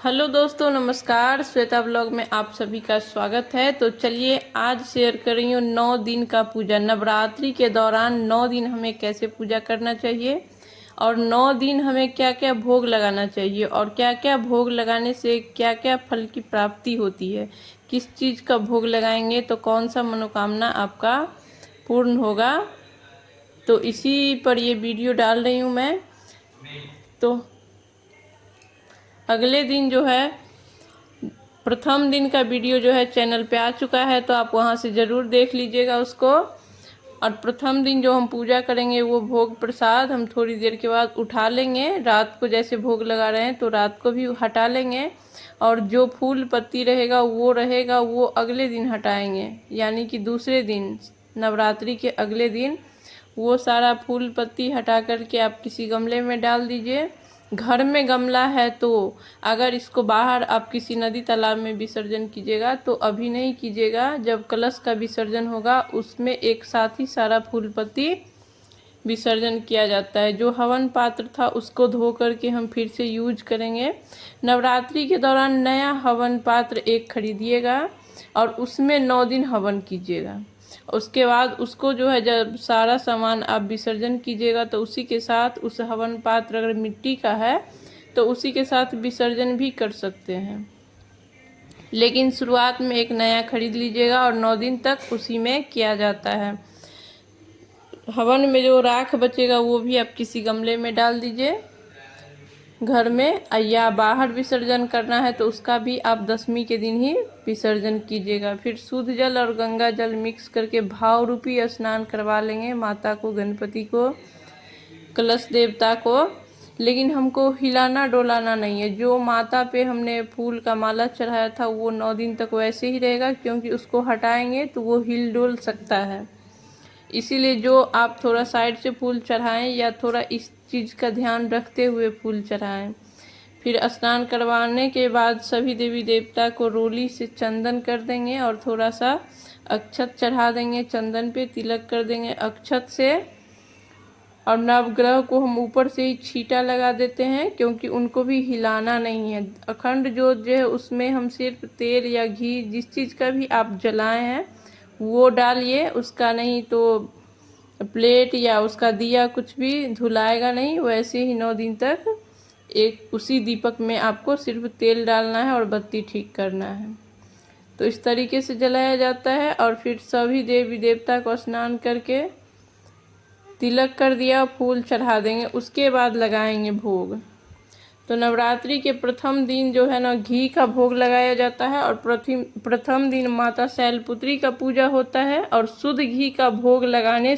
Hello दोस्तों, नमस्कार। Shweta blog में आप सभी का स्वागत है। तो चलिए आज शेयर कर रही हूँ 9 दिन का पूजा। नवरात्रि के दौरान 9 दिन हमें कैसे पूजा करना चाहिए और 9 दिन हमें क्या क्या भोग लगाना चाहिए और क्या क्या भोग लगाने से क्या क्या फल की प्राप्ति होती है। किस चीज़ का भोग लगाएंगे तो कौन सा मनोकामना आपका पूर्ण होगा। तो इसी पर ये वीडियो डाल रही हूँ मैं। तो अगले दिन जो है प्रथम दिन का वीडियो जो है चैनल पे आ चुका है, तो आप वहां से ज़रूर देख लीजिएगा उसको। और प्रथम दिन जो हम पूजा करेंगे वो भोग प्रसाद हम थोड़ी देर के बाद उठा लेंगे। रात को जैसे भोग लगा रहे हैं तो रात को भी हटा लेंगे, और जो फूल पत्ती रहेगा वो अगले दिन हटाएंगे। यानी कि दूसरे दिन, नवरात्रि के अगले दिन वो सारा फूल पत्ती हटा करके आप किसी गमले में डाल दीजिए। घर में गमला है तो अगर इसको बाहर आप किसी नदी तालाब में विसर्जन कीजिएगा तो अभी नहीं कीजिएगा। जब कलश का विसर्जन होगा उसमें एक साथ ही सारा फूल पत्ती विसर्जन किया जाता है। जो हवन पात्र था उसको धो करके हम फिर से यूज करेंगे। नवरात्रि के दौरान नया हवन पात्र एक खरीदिएगा और उसमें 9 दिन हवन कीजिएगा। उसके बाद उसको जो है जब सारा सामान आप विसर्जन कीजिएगा तो उसी के साथ उस हवन पात्र अगर मिट्टी का है तो उसी के साथ विसर्जन भी कर सकते हैं। लेकिन शुरुआत में एक नया खरीद लीजिएगा और 9 दिन तक उसी में किया जाता है। हवन में जो राख बचेगा वो भी आप किसी गमले में डाल दीजिए घर में, या बाहर विसर्जन करना है तो उसका भी आप 10वीं के दिन ही विसर्जन कीजिएगा। फिर शुद्ध जल और गंगा जल मिक्स करके भाव रूपी स्नान करवा लेंगे माता को, गणपति को, कलश देवता को। लेकिन हमको हिलाना डोलाना नहीं है। जो माता पे हमने फूल का माला चढ़ाया था वो 9 दिन तक वैसे ही रहेगा, क्योंकि उसको हटाएंगे तो वो हिल डोल सकता है। इसीलिए जो आप थोड़ा साइड से फूल चढ़ाएं या थोड़ा इस चीज़ का ध्यान रखते हुए फूल चढ़ाएं। फिर स्नान करवाने के बाद सभी देवी देवता को रोली से चंदन कर देंगे और थोड़ा सा अक्षत चढ़ा देंगे। चंदन पे तिलक कर देंगे अक्षत से। और नवग्रह को हम ऊपर से ही छींटा लगा देते हैं, क्योंकि उनको भी हिलाना नहीं है। अखंड जोत जो है उसमें हम सिर्फ तेल या घी, जिस चीज़ का भी आप जलाए हैं वो डालिए, उसका नहीं तो प्लेट या उसका दिया कुछ भी धुलाएगा नहीं। वैसे ही 9 दिन तक एक उसी दीपक में आपको सिर्फ तेल डालना है और बत्ती ठीक करना है। तो इस तरीके से जलाया जाता है। और फिर सभी देवी देवता को स्नान करके तिलक कर दिया, फूल चढ़ा देंगे, उसके बाद लगाएंगे भोग। तो नवरात्रि के प्रथम दिन जो है ना घी का भोग लगाया जाता है, और प्रथम दिन माता शैलपुत्री का पूजा होता है। और शुद्ध घी का भोग लगाने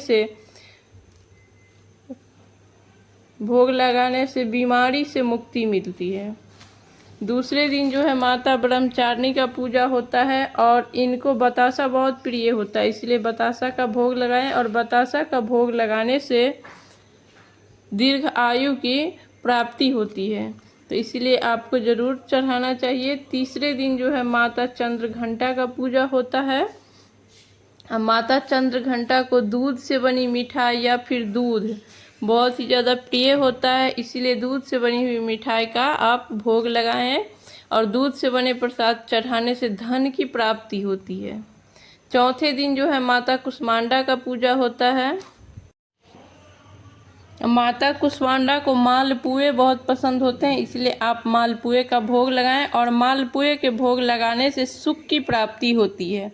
से बीमारी से मुक्ति मिलती है। दूसरे दिन जो है माता ब्रह्मचारिणी का पूजा होता है, और इनको बतासा बहुत प्रिय होता है, इसलिए बतासा का भोग लगाएं। और बतासा का भोग लगाने से दीर्घ आयु की प्राप्ति होती है, तो इसीलिए आपको ज़रूर चढ़ाना चाहिए। तीसरे दिन जो है माता चंद्रघंटा का पूजा होता है। माता चंद्रघंटा को दूध से बनी मिठाई या फिर दूध बहुत ही ज़्यादा प्रिय होता है, इसीलिए दूध से बनी हुई मिठाई का आप भोग लगाएं। और दूध से बने प्रसाद चढ़ाने से धन की प्राप्ति होती है। चौथे दिन जो है माता कुष्मांडा का पूजा होता है। माता कुष्मांडा को मालपुए बहुत पसंद होते हैं, इसलिए आप मालपुए का भोग लगाएं। और मालपुए के भोग लगाने से सुख की प्राप्ति होती है।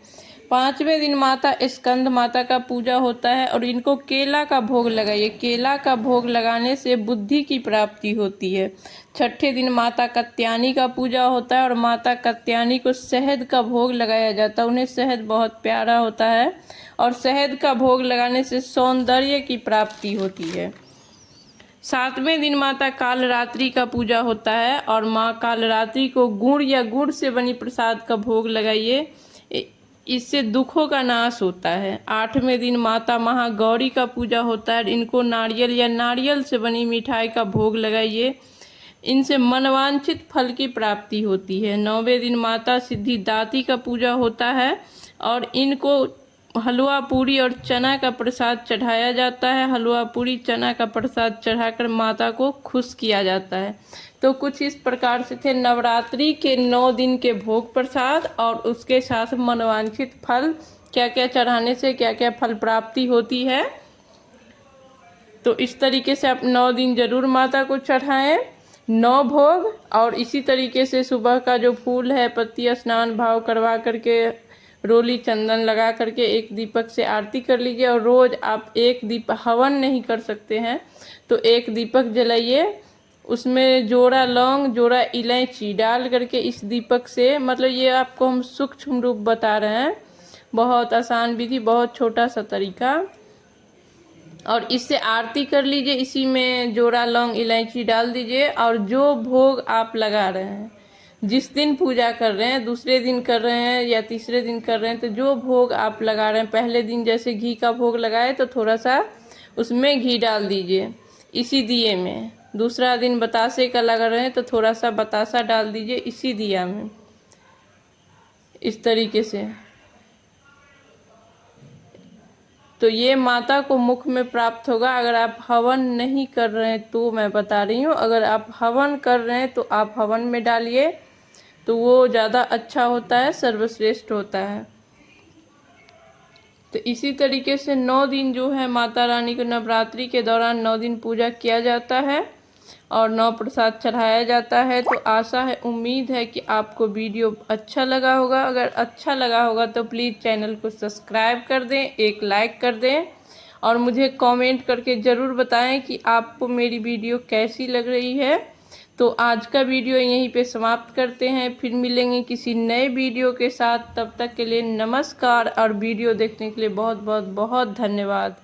5वें दिन माता स्कंद माता का पूजा होता है, और इनको केला का भोग लगाइए। केला का भोग लगाने से बुद्धि की प्राप्ति होती है। 6ठे दिन माता कात्यायनी का पूजा होता है, और माता कात्यायनी को शहद का भोग लगाया जाता है। उन्हें शहद बहुत प्यारा होता है, और शहद का भोग लगाने से सौंदर्य की प्राप्ति होती है। 7वें दिन माता कालरात्रि का पूजा होता है, और माँ कालरात्रि को गुड़ या गुड़ से बनी प्रसाद का भोग लगाइए, इससे दुखों का नाश होता है। 8वें दिन माता महागौरी का पूजा होता है, इनको नारियल या नारियल से बनी मिठाई का भोग लगाइए, इनसे मनवांछित फल की प्राप्ति होती है। 9वें दिन माता सिद्धिदात्री का पूजा होता है, और इनको हलवा पूरी और चना का प्रसाद चढ़ाया जाता है। हलवा पूरी चना का प्रसाद चढ़ाकर माता को खुश किया जाता है। तो कुछ इस प्रकार से थे नवरात्रि के 9 दिन के भोग प्रसाद और उसके साथ मनोवांछित फल, क्या क्या चढ़ाने से क्या क्या फल प्राप्ति होती है। तो इस तरीके से आप 9 दिन जरूर माता को चढ़ाएं, 9 भोग। और इसी तरीके से सुबह का जो फूल है, पत्ती स्नान भाव करवा करके, रोली चंदन लगा करके एक दीपक से आरती कर लीजिए। और रोज़ आप एक दीप हवन नहीं कर सकते हैं तो एक दीपक जलाइए, उसमें जोड़ा लौंग जोड़ा इलायची डाल करके इस दीपक से, मतलब ये आपको हम सूक्ष्म रूप बता रहे हैं, बहुत आसान विधि, बहुत छोटा सा तरीका। और इससे आरती कर लीजिए, इसी में जोड़ा लौंग इलायची डाल दीजिए। और जो भोग आप लगा रहे हैं, जिस दिन पूजा कर रहे हैं, दूसरे दिन कर रहे हैं या तीसरे दिन कर रहे हैं, तो जो भोग आप लगा रहे हैं, पहले दिन जैसे घी का भोग लगाए तो थोड़ा सा उसमें घी डाल दीजिए इसी दिए में। दूसरा दिन बतासे का लगा रहे हैं तो थोड़ा सा बतासा डाल दीजिए इसी दिया में, इस तरीके से। तो ये माता को मुख में प्राप्त होगा। अगर आप हवन नहीं कर रहे हैं तो मैं बता रही हूँ, अगर आप हवन कर रहे हैं तो आप हवन में डालिए, तो वो ज़्यादा अच्छा होता है, सर्वश्रेष्ठ होता है। तो इसी तरीके से 9 दिन जो है माता रानी को नवरात्रि के दौरान 9 दिन पूजा किया जाता है और 9 प्रसाद चढ़ाया जाता है। तो आशा है, उम्मीद है कि आपको वीडियो अच्छा लगा होगा। अगर अच्छा लगा होगा तो प्लीज़ चैनल को सब्सक्राइब कर दें, एक लाइक कर दें और मुझे कमेंट करके ज़रूर बताएं कि आपको मेरी वीडियो कैसी लग रही है। तो आज का वीडियो यहीं पे समाप्त करते हैं, फिर मिलेंगे किसी नए वीडियो के साथ। तब तक के लिए नमस्कार और वीडियो देखने के लिए बहुत बहुत बहुत धन्यवाद।